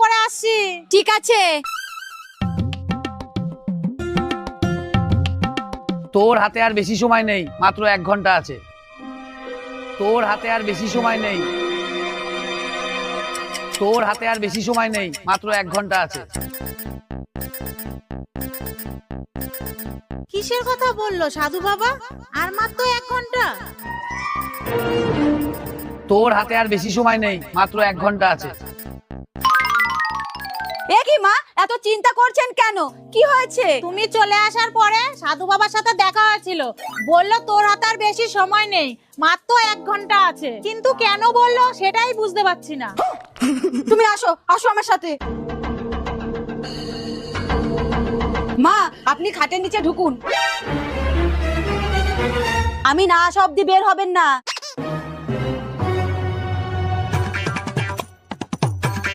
পরে আসছি। ঠিক আছে। তোর হাতে আর বেশি সময় নেই, মাত্র 1 ঘন্টা আছে। তোর হাতে আর বেশি সময় নেই, তোর হাতে আর বেশি সময় নেই, মাত্র 1 ঘন্টা আছে। কিসের কথা বললো সাধু বাবা? আর মাত্র 1 ঘন্টা? তোর হাতে আর বেশি সময় নেই, মাত্র 1 ঘন্টা আছে। এ কি মা, এত চিন্তা করছেন কেন? কি হয়েছে? তুমি চলে আসার পরে সাধু বাবার সাথে দেখা হয়েছিল, বললো তোর হাতে আর বেশি সময় নেই, মাত্র 1 ঘন্টা আছে। কিন্তু কেন বললো সেটাই বুঝতে পারছি না। তুমি আসো, আসো আমার সাথে। মা, আপনি খাটের নিচে ঢুকুন। আমি না আসা অব্দি বের হবেন না।